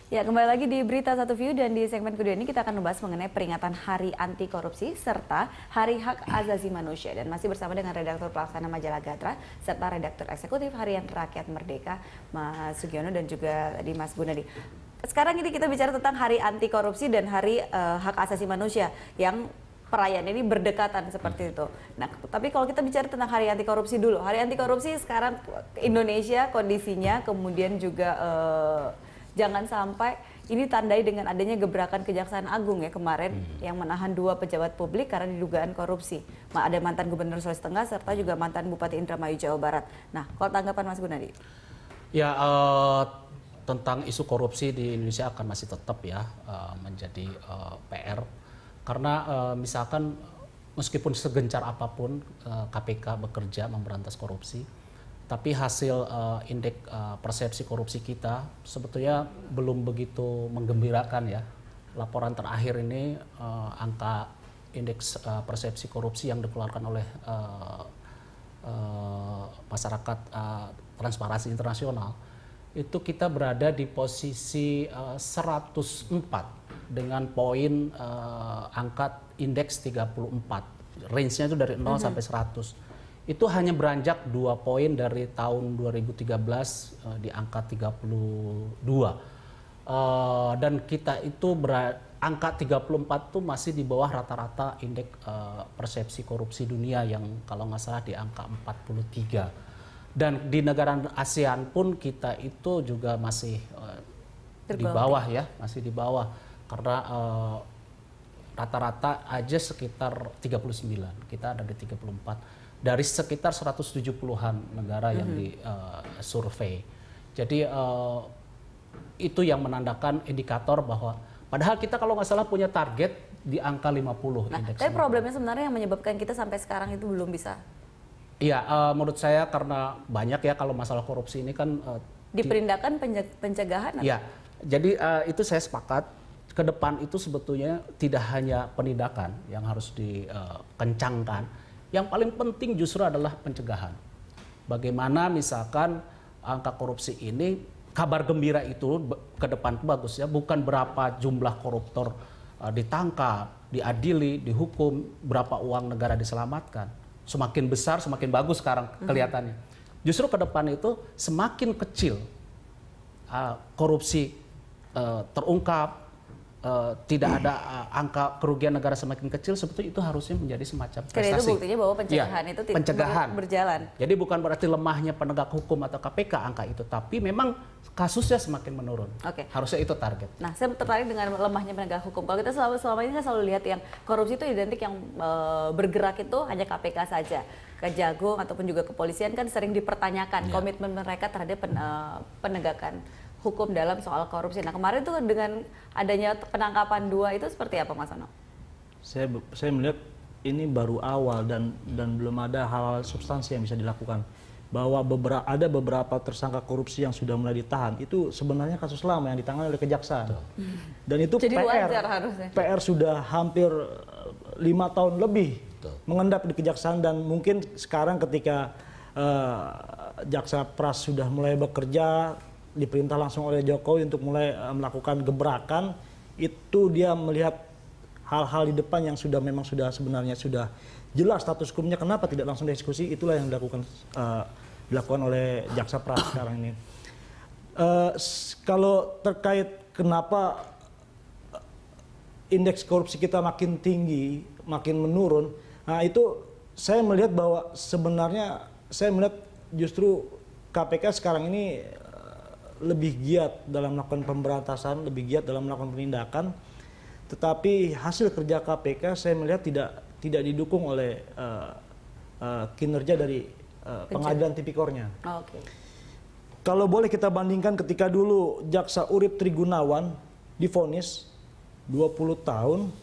Ya, kembali lagi di Berita Satu View dan di segmen kedua ini kita akan membahas mengenai peringatan Hari Anti Korupsi serta Hari Hak Asasi Manusia. Dan masih bersama dengan redaktur pelaksana Majalah Gatra serta redaktur eksekutif Harian Rakyat Merdeka, Mas Sugiono dan juga tadi Mas Gunadi. Sekarang ini kita bicara tentang Hari Anti Korupsi dan Hari Hak Asasi Manusia yang perayaan ini berdekatan seperti itu. Nah, tapi kalau kita bicara tentang Hari Anti Korupsi dulu, Hari Anti Korupsi sekarang Indonesia kondisinya kemudian juga jangan sampai ini tandai dengan adanya gebrakan Kejaksaan Agung ya kemarin yang menahan 2 pejabat publik karena didugaan korupsi. Ada mantan Gubernur Sulawesi Tengah serta juga mantan Bupati Indramayu Jawa Barat. Nah, kalau tanggapan Mas Gunadi? Ya, tentang isu korupsi di Indonesia akan masih tetap ya menjadi PR. Karena misalkan meskipun segencar apapun KPK bekerja memberantas korupsi, tapi hasil indeks persepsi korupsi kita sebetulnya belum begitu menggembirakan ya. Laporan terakhir ini angka indeks persepsi korupsi yang dikeluarkan oleh masyarakat Transparansi Internasional itu kita berada di posisi 104 dengan poin angka indeks 34. Range-nya itu dari 0 sampai 100. Itu hanya beranjak 2 poin dari tahun 2013 di angka 32. Dan kita itu angka 34 itu masih di bawah rata-rata indeks persepsi korupsi dunia yang kalau nggak salah di angka 43. Dan di negara ASEAN pun kita itu juga masih di bawah ya, masih di bawah. Karena rata-rata aja sekitar 39, kita ada di 34. Dari sekitar 170-an negara yang disurvei. Jadi itu yang menandakan indikator bahwa padahal kita kalau nggak salah punya target di angka 50 indeks. Tapi problemnya sebenarnya yang menyebabkan kita sampai sekarang itu belum bisa. Iya, menurut saya karena banyak ya kalau masalah korupsi ini kan diperindakan pencegahan. Iya, jadi itu saya sepakat. Ke depan itu sebetulnya tidak hanya penindakan yang harus dikencangkan. Yang paling penting justru adalah pencegahan. Bagaimana misalkan angka korupsi ini, kabar gembira itu ke depan itu bagus ya, bukan berapa jumlah koruptor ditangkap, diadili, dihukum, berapa uang negara diselamatkan. Semakin besar, semakin bagus sekarang kelihatannya. Justru ke depan itu semakin kecil korupsi terungkap, tidak ada angka kerugian negara semakin kecil, sebetulnya itu harusnya menjadi semacam prestasi. Karena itu buktinya bahwa pencegahan ya, itu tidak berjalan. Jadi bukan berarti lemahnya penegak hukum atau KPK angka itu, tapi memang kasusnya semakin menurun. Harusnya itu target. Nah, saya tertarik dengan lemahnya penegak hukum. Kalau kita selama ini kan selalu lihat yang korupsi itu identik yang bergerak itu hanya KPK saja. Kejagung ataupun juga kepolisian kan sering dipertanyakan komitmen mereka terhadap penegakan hukum dalam soal korupsi. Nah, kemarin tuh dengan adanya penangkapan 2 itu seperti apa, Mas Ono? Saya melihat ini baru awal dan belum ada hal-hal substansi yang bisa dilakukan. Bahwa ada beberapa tersangka korupsi yang sudah mulai ditahan, itu sebenarnya kasus lama yang ditangani oleh Kejaksaan. Dan itu jadi PR sudah hampir 5 tahun lebih mengendap di Kejaksaan, dan mungkin sekarang ketika Jaksa Pras sudah mulai bekerja, diperintah langsung oleh Jokowi untuk mulai melakukan gebrakan, itu dia melihat hal-hal di depan yang memang sebenarnya sudah jelas status hukumnya, kenapa tidak langsung dieksekusi. Itulah yang dilakukan oleh Jaksa Pras sekarang ini. Kalau terkait kenapa indeks korupsi kita makin tinggi, makin menurun, nah itu saya melihat bahwa sebenarnya saya melihat justru KPK sekarang ini lebih giat dalam melakukan pemberantasan, lebih giat dalam melakukan penindakan, tetapi hasil kerja KPK saya melihat tidak didukung oleh kinerja dari pengadilan tipikornya. Kalau boleh kita bandingkan ketika dulu Jaksa Urip Trigunawan divonis 20 tahun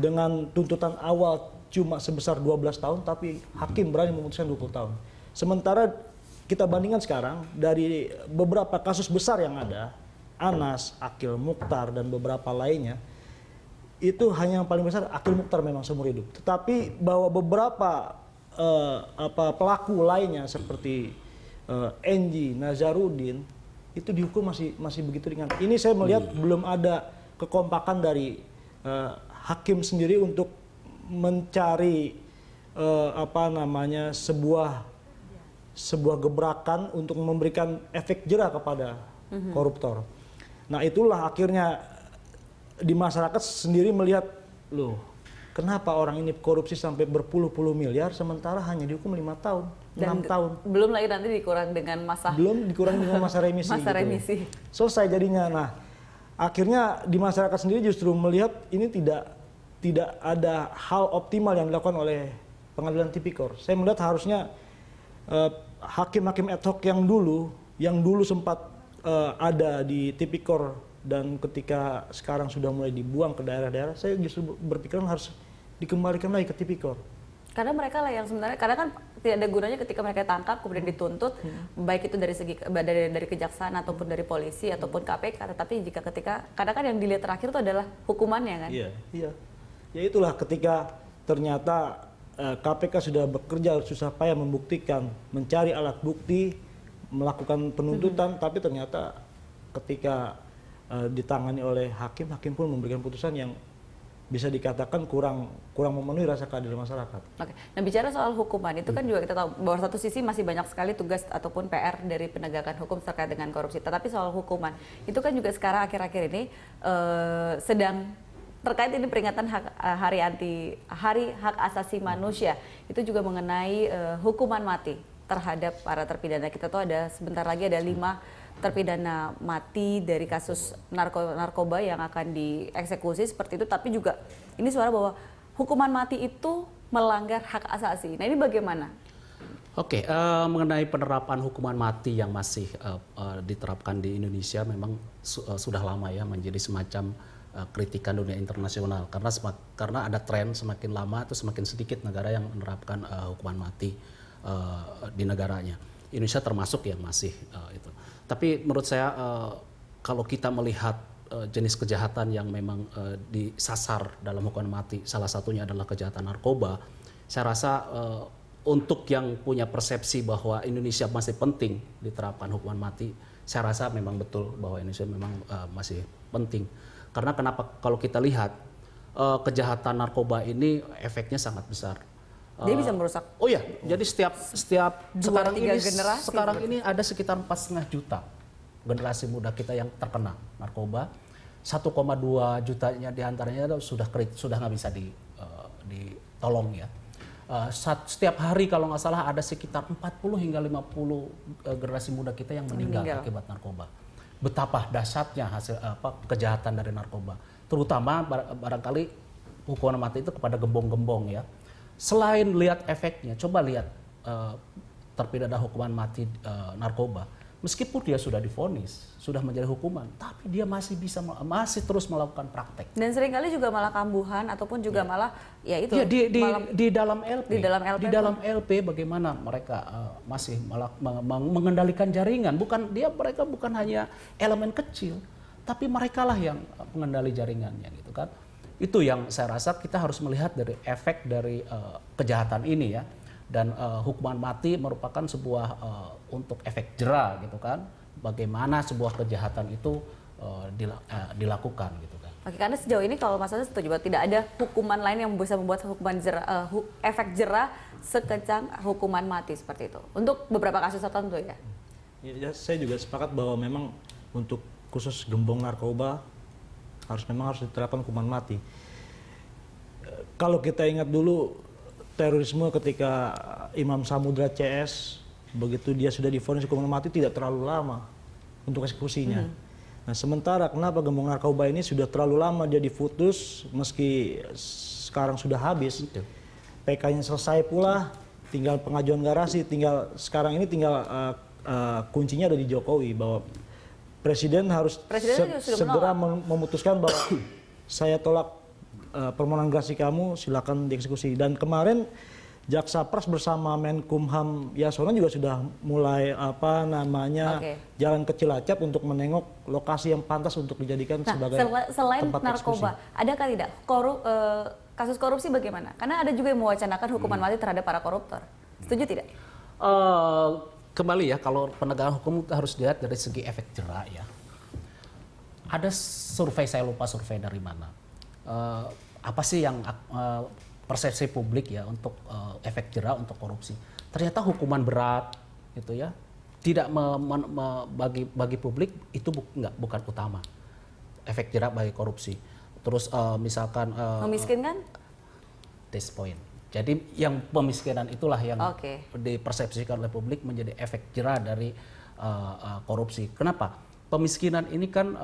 dengan tuntutan awal cuma sebesar 12 tahun, tapi hakim berani memutuskan 20 tahun. Sementara kita bandingkan sekarang dari beberapa kasus besar yang ada, Anas, Akil Mukhtar dan beberapa lainnya, itu hanya yang paling besar Akil Mukhtar memang seumur hidup. Tetapi bahwa beberapa pelaku lainnya seperti Enji, Nazarudin, itu dihukum masih begitu ringan. Ini saya melihat belum ada kekompakan dari hakim sendiri untuk mencari sebuah gebrakan untuk memberikan efek jera kepada koruptor. Nah, itulah akhirnya di masyarakat sendiri melihat, loh, kenapa orang ini korupsi sampai berpuluh-puluh miliar sementara hanya dihukum 5 tahun, 6 tahun. Belum lagi nanti dikurang dengan masa remisi. Masa remisi. Selesai jadinya. Nah, akhirnya di masyarakat sendiri justru melihat ini tidak ada hal optimal yang dilakukan oleh pengadilan tipikor. Saya melihat harusnya hakim-hakim ad hoc yang dulu sempat ada di tipikor dan ketika sekarang sudah mulai dibuang ke daerah-daerah, saya justru berpikiran harus dikembalikan lagi ke tipikor. Karena mereka lah yang sebenarnya, karena kan tidak ada gunanya ketika mereka tangkap kemudian dituntut, baik itu dari segi dari kejaksaan ataupun dari polisi ataupun KPK, tetapi kadang kan yang dilihat terakhir itu adalah hukumannya kan. Iya. Ya itulah ketika ternyata KPK sudah bekerja susah payah membuktikan, mencari alat bukti, melakukan penuntutan, tapi ternyata ketika ditangani oleh hakim pun memberikan putusan yang bisa dikatakan kurang memenuhi rasa keadilan masyarakat. Oke. Nah, bicara soal hukuman itu kan juga kita tahu bahwa satu sisi masih banyak sekali tugas ataupun PR dari penegakan hukum terkait dengan korupsi. Tetapi soal hukuman itu kan juga sekarang akhir-akhir ini sedang terkait ini peringatan Hari Hak Asasi Manusia, itu juga mengenai hukuman mati terhadap para terpidana. Kita tahu sebentar lagi ada 5 terpidana mati dari kasus narkoba yang akan dieksekusi seperti itu, tapi juga ini suara bahwa hukuman mati itu melanggar hak asasi. Nah, ini bagaimana? Oke, mengenai penerapan hukuman mati yang masih diterapkan di Indonesia memang sudah lama ya menjadi semacam kritikan dunia internasional karena ada tren semakin lama atau semakin sedikit negara yang menerapkan hukuman mati di negaranya. Indonesia termasuk yang masih itu. Tapi menurut saya kalau kita melihat jenis kejahatan yang memang disasar dalam hukuman mati, salah satunya adalah kejahatan narkoba. Saya rasa untuk yang punya persepsi bahwa Indonesia masih penting diterapkan hukuman mati, saya rasa memang betul bahwa Indonesia memang masih penting. Karena kenapa kalau kita lihat kejahatan narkoba ini efeknya sangat besar. Dia bisa merusak. Oh iya, jadi setiap sekarang ini ada sekitar 4,5 juta generasi muda kita yang terkena narkoba. 1,2 jutanya diantaranya sudah nggak bisa ditolong ya. Setiap hari kalau nggak salah ada sekitar 40 hingga 50 generasi muda kita yang meninggal akibat narkoba. Betapa dahsyatnya kejahatan dari narkoba, terutama barangkali hukuman mati itu kepada gembong-gembong ya. Selain lihat efeknya, coba lihat terpidana hukuman mati narkoba, meskipun dia sudah divonis, sudah menjadi hukuman, tapi dia masih terus melakukan praktek. Dan seringkali juga malah kambuhan ataupun juga malah ya itu. Ya, di dalam LP bagaimana mereka masih mengendalikan jaringan. Mereka bukan hanya elemen kecil, tapi mereka lah yang mengendali jaringannya gitu kan. Itu yang saya rasa kita harus melihat dari efek dari kejahatan ini ya. Dan hukuman mati merupakan sebuah untuk efek jera gitu kan, bagaimana sebuah kejahatan itu dilakukan gitu kan. Oke, karena sejauh ini kalau Mas Asa setuju bahwa tidak ada hukuman lain yang bisa membuat efek jera sekencang hukuman mati seperti itu untuk beberapa kasus tertentu ya. Ya, saya juga sepakat bahwa memang untuk khusus gembong narkoba harus diterapkan hukuman mati. Kalau kita ingat dulu terorisme ketika Imam Samudra CS, begitu dia sudah divonis hukuman mati tidak terlalu lama untuk eksekusinya. Nah, sementara kenapa gembong narkoba ini sudah terlalu lama dia diputus meski sekarang sudah habis. PK-nya selesai pula, tinggal pengajuan garasi, sekarang ini tinggal kuncinya ada di Jokowi bahwa Presiden harus segera memutuskan bahwa saya tolak permohonan gerasi kamu, silakan dieksekusi. Dan kemarin Jaksa Pers bersama Menkumham Yasona juga sudah mulai jalan ke Cilacap untuk menengok lokasi yang pantas untuk dijadikan sebagai selain tempat narkoba, eksekusi. adakah tidak kasus korupsi bagaimana? Karena ada juga yang mewacanakan hukuman mati terhadap para koruptor. Setuju tidak? kembali ya, kalau penegakan hukum harus dilihat dari segi efek jera ya. Ada survei, saya lupa survei dari mana. Apa sih yang persepsi publik ya untuk efek jera untuk korupsi? Ternyata hukuman berat gitu ya, tidak bagi publik itu bukan utama efek jera bagi korupsi. Terus misalkan memiskinkan? This point. Jadi yang pemiskinan itulah yang dipersepsikan oleh publik menjadi efek jera dari korupsi. Kenapa? Pemiskinan ini kan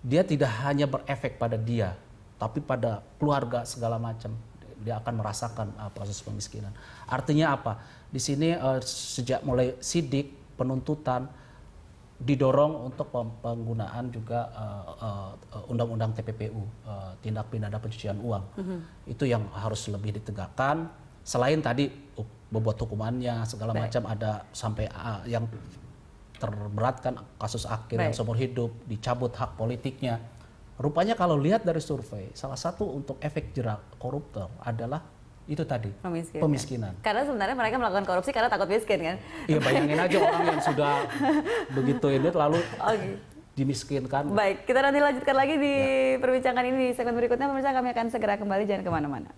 dia tidak hanya berefek pada dia, tapi pada keluarga segala macam. Dia akan merasakan proses pemiskinan. Artinya apa? Di sini sejak mulai sidik, penuntutan, didorong untuk penggunaan juga undang-undang TPPU, tindak pidana pencucian uang. Itu yang harus lebih ditegakkan. Selain tadi bobot hukumannya segala macam, ada sampai yang terberat kan kasus akhir yang seumur hidup, dicabut hak politiknya. Rupanya kalau lihat dari survei, salah satu untuk efek jera koruptor adalah itu tadi, pemiskinan. Karena sebenarnya mereka melakukan korupsi karena takut miskin kan? Iya, bayangin aja orang yang sudah begitu ini lalu dimiskinkan. Baik, kita nanti lanjutkan lagi di perbincangan ini di segmen berikutnya. Pemirsa, kami akan segera kembali, jangan kemana-mana.